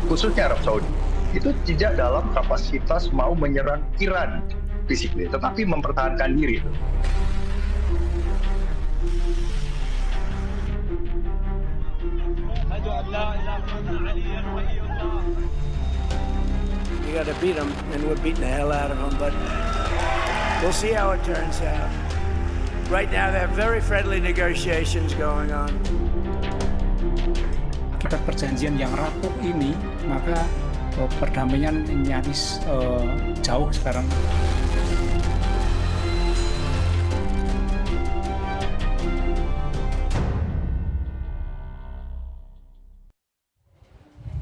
khususnya Arab Saudi, itu tidak dalam kapasitas mau menyerang Iran physically, tetapi mempertahankan diri. You got to beat them, and we're beating the hell out of them. But we'll see how it turns out. Right now, there are very friendly negotiations going on. Akibat perjanjian yang rapuh ini, maka perdamaian nyaris jauh sekarang.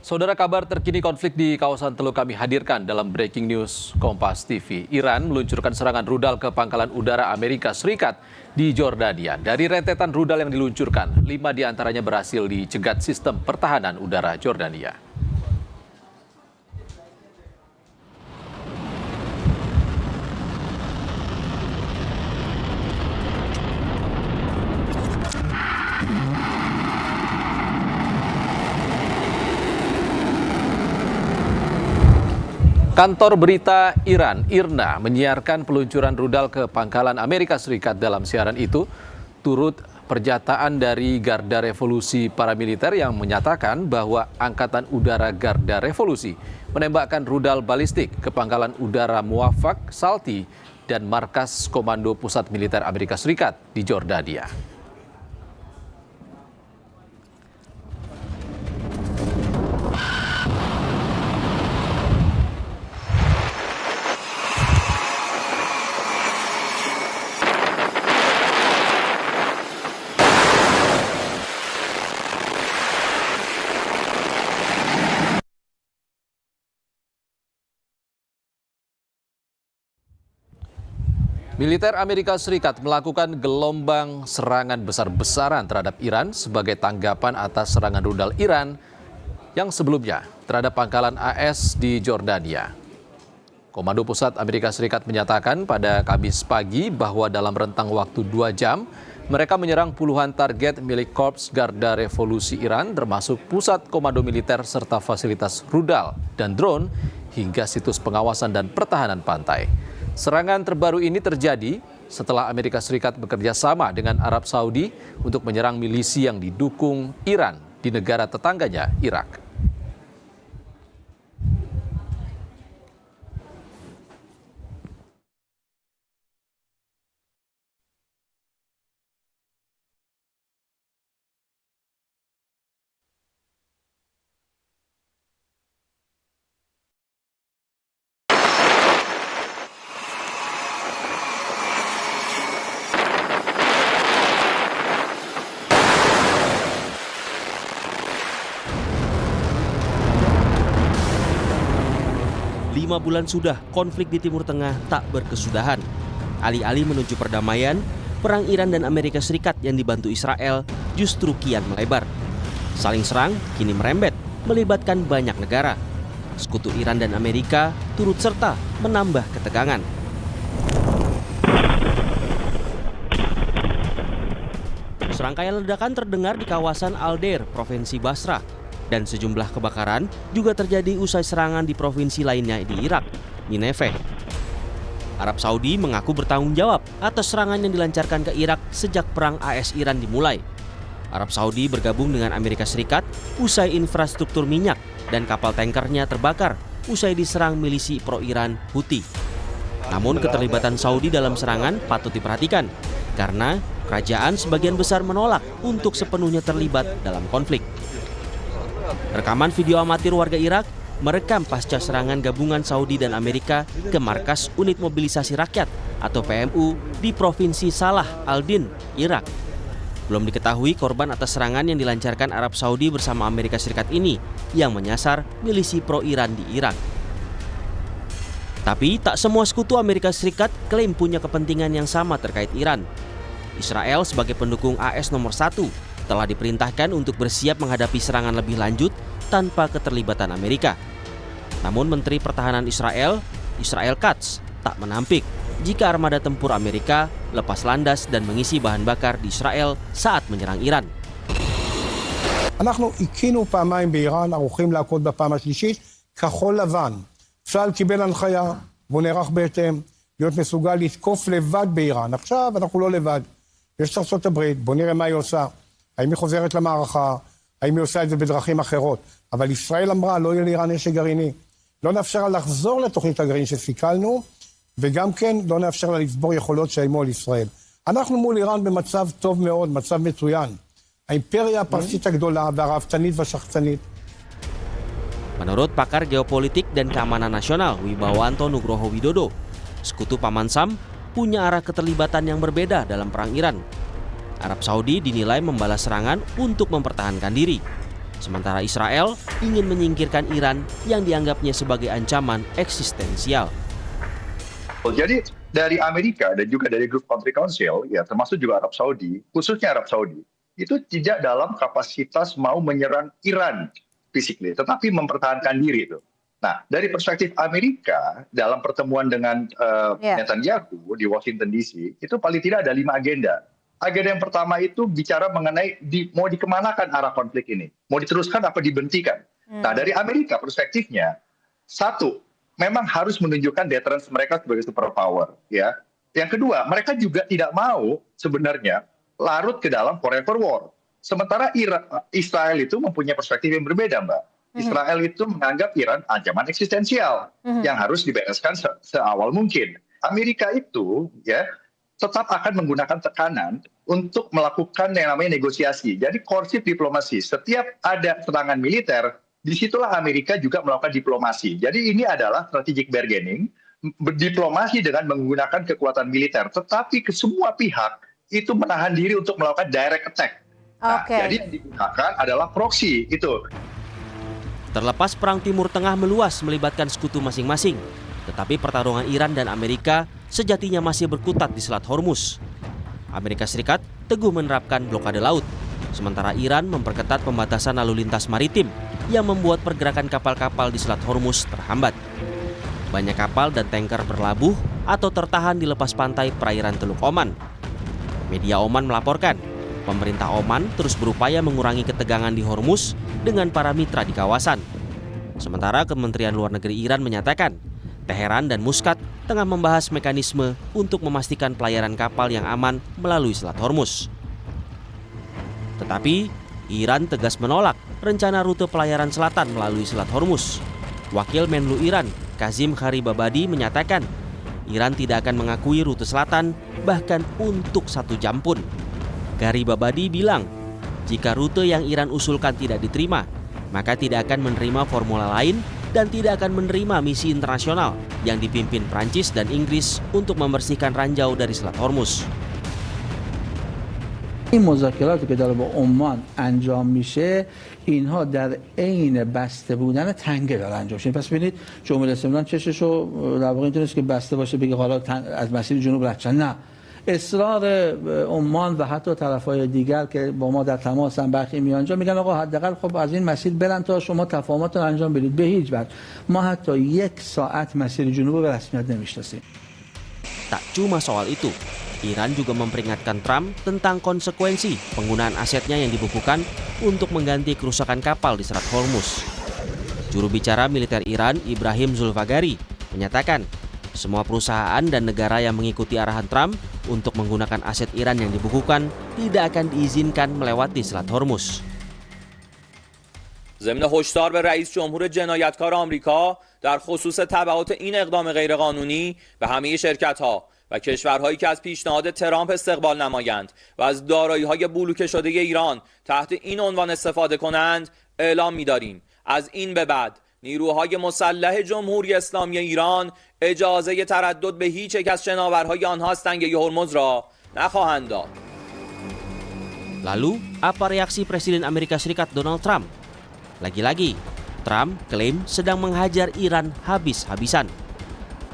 Saudara, kabar terkini konflik di kawasan Teluk kami hadirkan dalam Breaking News Kompas TV. Iran meluncurkan serangan rudal ke pangkalan udara Amerika Serikat di Jordania. Dari rentetan rudal yang diluncurkan, 5 diantaranya berhasil dicegat sistem pertahanan udara Jordania. Kantor berita Iran, IRNA, menyiarkan peluncuran rudal ke pangkalan Amerika Serikat. Dalam siaran itu, turut pernyataan dari Garda Revolusi Paramiliter yang menyatakan bahwa Angkatan Udara Garda Revolusi menembakkan rudal balistik ke pangkalan udara Muwafaq Salti dan markas Komando Pusat Militer Amerika Serikat di Jordania. Militer Amerika Serikat melakukan gelombang serangan besar-besaran terhadap Iran sebagai tanggapan atas serangan rudal Iran yang sebelumnya terhadap pangkalan AS di Jordania. Komando Pusat Amerika Serikat menyatakan pada Kamis pagi bahwa dalam rentang waktu 2 jam, mereka menyerang puluhan target milik Korps Garda Revolusi Iran, termasuk pusat komando militer serta fasilitas rudal dan drone hingga situs pengawasan dan pertahanan pantai. Serangan terbaru ini terjadi setelah Amerika Serikat bekerja sama dengan Arab Saudi untuk menyerang milisi yang didukung Iran di negara tetangganya, Irak. Lima bulan sudah konflik di Timur Tengah tak berkesudahan. Alih-alih menuju perdamaian, perang Iran dan Amerika Serikat yang dibantu Israel justru kian melebar. Saling serang kini merembet, melibatkan banyak negara. Sekutu Iran dan Amerika turut serta menambah ketegangan. Serangkaian ledakan terdengar di kawasan Al-Deir, Provinsi Basrah. Dan sejumlah kebakaran juga terjadi usai serangan di provinsi lainnya di Irak, Nineveh. Arab Saudi mengaku bertanggung jawab atas serangan yang dilancarkan ke Irak sejak perang AS-Iran dimulai. Arab Saudi bergabung dengan Amerika Serikat usai infrastruktur minyak dan kapal tankernya terbakar usai diserang milisi pro-Iran Houthi. Namun keterlibatan Saudi dalam serangan patut diperhatikan karena kerajaan sebagian besar menolak untuk sepenuhnya terlibat dalam konflik. Rekaman video amatir warga Irak merekam pasca serangan gabungan Saudi dan Amerika ke markas Unit Mobilisasi Rakyat atau PMU di Provinsi Salah al-Din, Irak. Belum diketahui korban atas serangan yang dilancarkan Arab Saudi bersama Amerika Serikat ini yang menyasar milisi pro-Iran di Irak. Tapi tak semua sekutu Amerika Serikat klaim punya kepentingan yang sama terkait Iran. Israel sebagai pendukung AS nomor 1 telah diperintahkan untuk bersiap menghadapi serangan lebih lanjut tanpa keterlibatan Amerika. Namun Menteri Pertahanan Israel, Israel Katz, tak menampik jika armada tempur Amerika lepas landas dan mengisi bahan bakar di Israel saat menyerang Iran. אנחנו הקינו פעמיים באיראן, ערוכים להכות בפעם השלישית, כחול לבן. צה"ל קיבל הנחיה, והוא נערך בהתאם, להיות מסוגל לתקוף לבד באיראן. עכשיו אנחנו לא לבד. יש את ארצות הברית, בוא נראה מה היא עושה. האם היא חוזרת למערכה, האם היא עושה את זה בדרכים אחרות. אבל ישראל אמרה, לא יהיה לאיראן נשק גרעיני. לא נאפשר לה לחזור לתוכנית הגרעין שסיכלנו, וגם כן לא נאפשר לה לצבור יכולות שאיימו על ישראל. אנחנו מול איראן במצב טוב מאוד, מצב מצוין. האימפריה הפרסית הגדולה והרהבתנית והשחצנית. Menurut pakar geopolitik dan keamanan nasional Wibawanto Nugroho Widodo, sekutu Paman Sam punya arah keterlibatan yang berbeda dalam perang Iran. Arab Saudi dinilai membalas serangan untuk mempertahankan diri. Sementara Israel ingin menyingkirkan Iran yang dianggapnya sebagai ancaman eksistensial. Jadi dari Amerika dan juga dari Gulf Country Council, ya termasuk juga Arab Saudi, khususnya Arab Saudi, itu tidak dalam kapasitas mau menyerang Iran physically, tetapi mempertahankan diri itu. Nah, dari perspektif Amerika dalam pertemuan dengan Netanyahu di Washington DC, itu paling tidak ada 5 agenda. Agenda yang pertama itu bicara mengenai mau dikemanakan arah konflik ini, mau diteruskan apa dibentikan. Nah, dari Amerika perspektifnya, satu, memang harus menunjukkan deterrence mereka sebagai superpower, ya. Yang kedua, mereka juga tidak mau sebenarnya larut ke dalam forever war. Sementara Israel itu mempunyai perspektif yang berbeda, Mbak. Israel itu menganggap Iran ancaman eksistensial yang harus dibereskan seawal mungkin. Amerika itu ya tetap akan menggunakan tekanan untuk melakukan yang namanya negosiasi. Jadi korsif diplomasi. Setiap ada serangan militer, disitulah Amerika juga melakukan diplomasi. Jadi ini adalah strategic bargaining, berdiplomasi dengan menggunakan kekuatan militer. Tetapi ke semua pihak itu menahan diri untuk melakukan direct attack. Nah, jadi yang digunakan adalah proxy itu. Terlepas perang Timur Tengah meluas melibatkan sekutu masing-masing, tetapi pertarungan Iran dan Amerika sejatinya masih berkutat di Selat Hormuz. Amerika Serikat teguh menerapkan blokade laut, sementara Iran memperketat pembatasan lalu lintas maritim yang membuat pergerakan kapal-kapal di Selat Hormuz terhambat. Banyak kapal dan tanker berlabuh atau tertahan di lepas pantai perairan Teluk Oman. Media Oman melaporkan, pemerintah Oman terus berupaya mengurangi ketegangan di Hormuz dengan para mitra di kawasan. Sementara Kementerian Luar Negeri Iran menyatakan, Teheran dan Muscat tengah membahas mekanisme untuk memastikan pelayaran kapal yang aman melalui Selat Hormuz. Tetapi, Iran tegas menolak rencana rute pelayaran selatan melalui Selat Hormuz. Wakil Menlu Iran, Kazim Gharibabadi menyatakan, Iran tidak akan mengakui rute selatan bahkan untuk 1 jam pun. Gharibabadi bilang, jika rute yang Iran usulkan tidak diterima, maka tidak akan menerima formula lain dan tidak akan menerima misi internasional yang dipimpin Prancis dan Inggris untuk membersihkan ranjau dari Selat Hormuz. این مذاکراتی که داره با عمان انجام میشه اینها در عین بسته بودن تنگه داره انجام میشه. پس ببینید جمهوری اسلامی چششو در واقع اینطوریه که بسته باشه بگه حالا از مسیر جنوب رد شن. نه، اصرار عمان و حتی طرفای دیگر که با ما در تماسن برخی میانجا میگن آقا حداقل خب از این مسیر برن تا شما تفاهمات رو انجام بدید. به هیچ وجه ما حتی 1 ساعت مسیر جنوب رو به رسمیت نمیشناسیم. Tak cuma soal itu, Iran juga memperingatkan Trump tentang konsekuensi penggunaan asetnya yang dibukukan untuk mengganti kerusakan kapal di Selat Hormuz. Juru bicara militer Iran, Ibrahim Zulfagari, menyatakan semua perusahaan dan negara yang mengikuti arahan Trump untuk menggunakan aset Iran yang dibukukan tidak akan diizinkan melewati Selat Hormuz. ضمن هشدار به رئیس جمهور جنایتکار آمریکا در خصوص تبعات این اقدام غیرقانونی به همه شرکت‌ها و کشورهایی که از پیشنهاد ترامپ استقبال نمایند و از دارایی‌های بلوکه شده ایران تحت این عنوان استفاده کنند اعلام می‌داریم از این به بعد نیروهای مسلح جمهوری اسلامی ایران اجازه تردد به هیچ یک از شناورهای آنها از تنگه هرمز را نخواهند داد. Lalu, apa reaksi Presiden Amerika Serikat Donald Trump? Lagi-lagi, Trump klaim sedang menghajar Iran habis-habisan.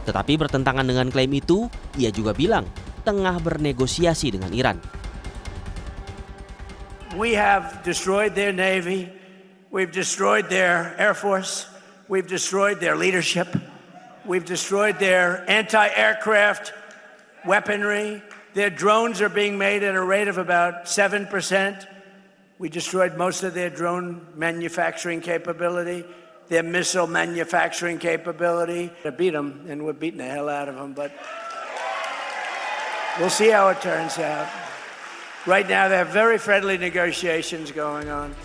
Tetapi bertentangan dengan klaim itu, ia juga bilang tengah bernegosiasi dengan Iran. We have destroyed their navy, we've destroyed their air force, we've destroyed their leadership, we've destroyed their anti-aircraft weaponry. Their drones are being made at a rate of about 7% We destroyed most of their drone manufacturing capability, their missile manufacturing capability. To beat them, and we're beating the hell out of them, but we'll see how it turns out. Right now, they have very friendly negotiations going on.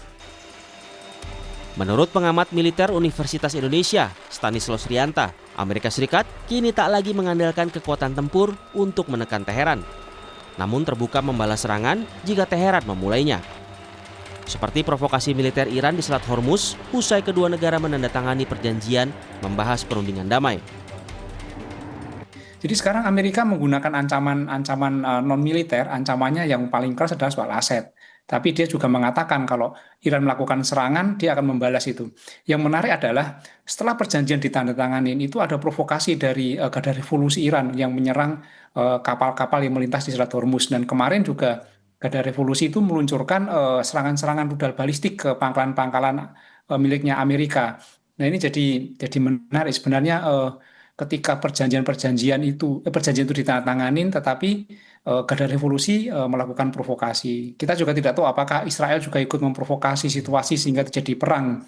Menurut pengamat militer Universitas Indonesia, Stanislaus Rianta, Amerika Serikat kini tak lagi mengandalkan kekuatan tempur untuk menekan Teheran. Namun terbuka membalas serangan jika Teheran memulainya. Seperti provokasi militer Iran di Selat Hormuz, usai kedua negara menandatangani perjanjian membahas perundingan damai. Jadi sekarang Amerika menggunakan ancaman non-militer, ancamannya yang paling keras adalah soal aset. Tapi dia juga mengatakan kalau Iran melakukan serangan, dia akan membalas itu. Yang menarik adalah setelah perjanjian ditandatangani itu ada provokasi dari Garda Revolusi Iran yang menyerang kapal-kapal yang melintas di Selat Hormuz. Dan kemarin juga Garda Revolusi itu meluncurkan serangan-serangan rudal balistik ke pangkalan-pangkalan miliknya Amerika. Nah ini jadi menarik sebenarnya ketika perjanjian itu ditandatangani, tetapi Garda Revolusi melakukan provokasi. Kita juga tidak tahu apakah Israel juga ikut memprovokasi situasi sehingga terjadi perang.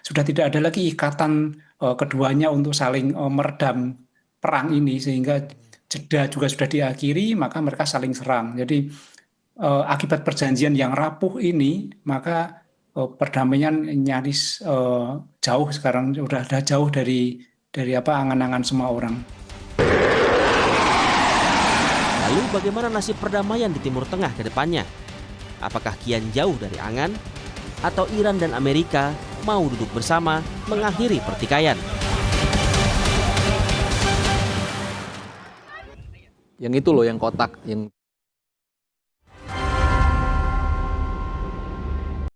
Sudah tidak ada lagi ikatan keduanya untuk saling meredam perang ini, sehingga jeda juga sudah diakhiri, maka mereka saling serang. Jadi akibat perjanjian yang rapuh ini, maka perdamaian nyaris jauh sekarang, sudah jauh dari angan-angan semua orang. Lalu bagaimana nasib perdamaian di Timur Tengah ke depannya? Apakah kian jauh dari angan? Atau Iran dan Amerika mau duduk bersama mengakhiri pertikaian? Yang itu loh, yang kotak, yang